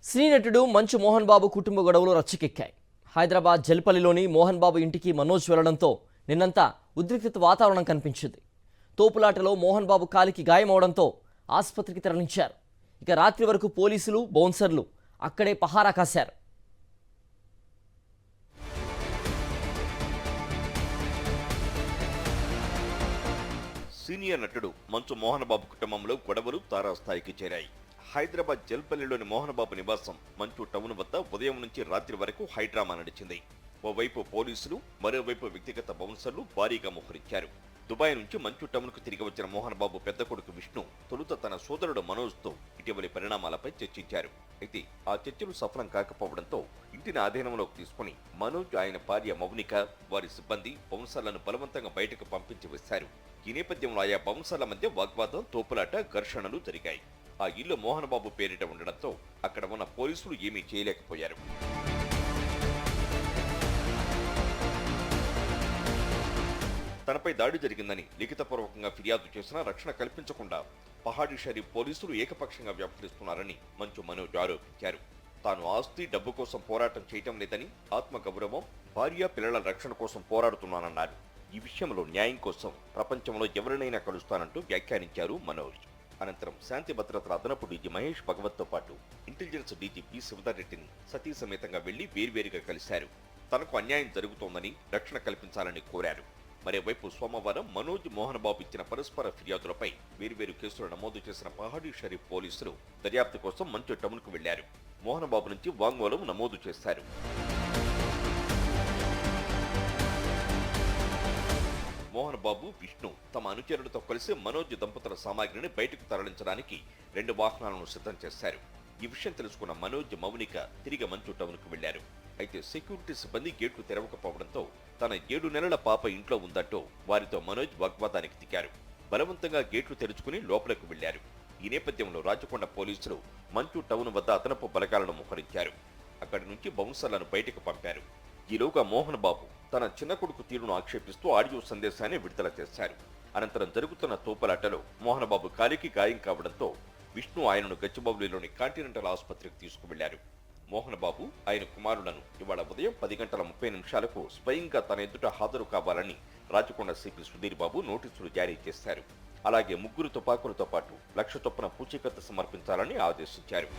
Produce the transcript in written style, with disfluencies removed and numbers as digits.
సినీ నటుడు మంచు మోహన్ బాబు కుటుంబ గొడవలు రచ్చకెక్కాయి. హైదరాబాద్ జల్పల్లిలోని మోహన్ బాబు ఇంటికి మనోజ్ వెళ్లడంతో నిన్నంతా ఉద్రిక్తత వాతావరణం కనిపించింది. తోపులాటలో మోహన్ బాబు కాలికి గాయమవడంతో ఆసుపత్రికి తరలించారు. ఇక రాత్రి వరకు పోలీసులు, బౌన్సర్లు అక్కడే పహారా కాశారు. సీనియర్ నటుడు మంచు మోహన్ బాబు కుటుంబంలో గొడవలు తారాస్థాయికి చేరాయి. హైదరాబాద్ జల్పల్లిలోని మోహన్ బాబు నివాసం మంచు టౌన్ వద్ద ఉదయం నుంచి రాత్రి వరకు హైడ్రామా నడిచింది. ఓవైపు పోలీసులు, మరోవైపు వ్యక్తిగత బౌన్సర్లు భారీగా మోహరించారు. దుబాయ్ నుంచి మంచు టౌన్ కు తిరిగి వచ్చిన మోహన్ బాబు పెద్ద కొడుకు విష్ణు తొలుత తన సోదరుడు మనోజ్ తో ఇటీవలి పరిణామాలపై చర్చించారు. అయితే ఆ చర్చలు సఫలం కాకపోవడంతో ఇంటిని ఆధీనంలోకి తీసుకుని మనోజ్, ఆయన భార్య మౌనిక, వారి సిబ్బంది బౌన్సర్లను బలవంతంగా బయటకు పంపించి వేశారు. ఈ నేపథ్యంలో ఆయా బౌన్సర్ల మధ్య వాగ్వాదం, తోపులాట, ఘర్షణలు జరిగాయి. ఆ ఇల్లు మోహన్ బాబు పేరిట ఉండడంతో అక్కడ ఉన్న పోలీసులు ఏమీ చేయలేకపోయారు. తనపై దాడి జరిగిందని లిఖితపూర్వకంగా ఫిర్యాదు చేసినా రక్షణ కల్పించకుండా పహాడీ షరీఫ్ పోలీసులు ఏకపక్షంగా వ్యవహరిస్తున్నారని మంచు మనోజ్ ఆరోపించారు. తాను ఆస్తి, డబ్బు కోసం పోరాటం చేయటం లేదని, ఆత్మగౌరవం, భార్య, పిల్లల రక్షణ కోసం పోరాడుతున్నానన్నారు. ఈ విషయంలో న్యాయం కోసం ప్రపంచంలో ఎవరినైనా కలుస్తానంటూ వ్యాఖ్యానించారు మనోజ్. అనంతరం శాంతి భద్రతల అదనపు డీజీ మహేష్ భగవత్ తో పాటు ఇంటెలిజెన్స్ డీజీ పి శివధర్ రెడ్డిని సతీ సమేతంగా వెళ్లి వేర్వేరుగా కలిశారు. తనకు అన్యాయం జరుగుతోందని రక్షణ కల్పించాలని కోరారు. మరోవైపు సోమవారం మనోజ్, మోహన్ బాబు ఇచ్చిన పరస్పర ఫిర్యాదులపై వేర్వేరు కేసులు నమోదు చేసిన పహాడీ షరీఫ్ పోలీసులు దర్యాప్తు కోసం మంచు టౌన్ కు వెళ్లారు. మోహన్ బాబు నుంచి వాంగ్మూలం నమోదు చేశారు. మోహన్ బాబు, విష్ణు తమ అనుచరులతో కలిసి మనోజ్ దంపతుల సామాగ్రిని బయటకు తరలించడానికి 2 వాహనాలను సిద్ధం చేశారు. ఈ విషయం తెలుసుకున్న మనోజ్, మౌనిక తిరిగి మంచు టౌన్ కు వెళ్లారు. అయితే సెక్యూరిటీ సిబ్బంది గేట్లు తెరవకపోవడంతో తన 7 నెలల పాప ఇంట్లో ఉందంటూ వారితో మనోజ్ వాగ్వాదానికి దిగారు. బలవంతంగా గేట్లు తెరుచుకుని లోపలకు వెళ్లారు. ఈ నేపథ్యంలో రాచకొండ పోలీసులు మంచు టౌన్ వద్ద అదనపు బలగాలను మోహరించారు. అక్కడి నుంచి బౌన్సర్లను బయటకు పంపారు. ఈలోగా మోహన్ బాబు తన చిన్న కొడుకు తీరును ఆక్షేపిస్తూ ఆడియో సందేశాన్ని విడుదల చేశారు. అనంతరం జరుగుతున్న తోపులాటలో మోహన్ బాబు కాలికి గాయం కావడంతో విష్ణు ఆయనను గచ్చిబౌలిలోని కాంటినెంటల్ ఆసుపత్రికి తీసుకువెళ్లారు. మోహన్ బాబు, ఆయన కుమారులను ఇవాళ ఉదయం 10:30 స్వయంగా తన ఎదుట హాజరు కావాలని రాచకొండ సిపి సుధీర్ బాబు నోటీసులు జారీ చేశారు. అలాగే 3 తుపాకులతో పాటు 1,00,000 చొప్పున పూచీకత్తు సమర్పించాలని ఆదేశించారు.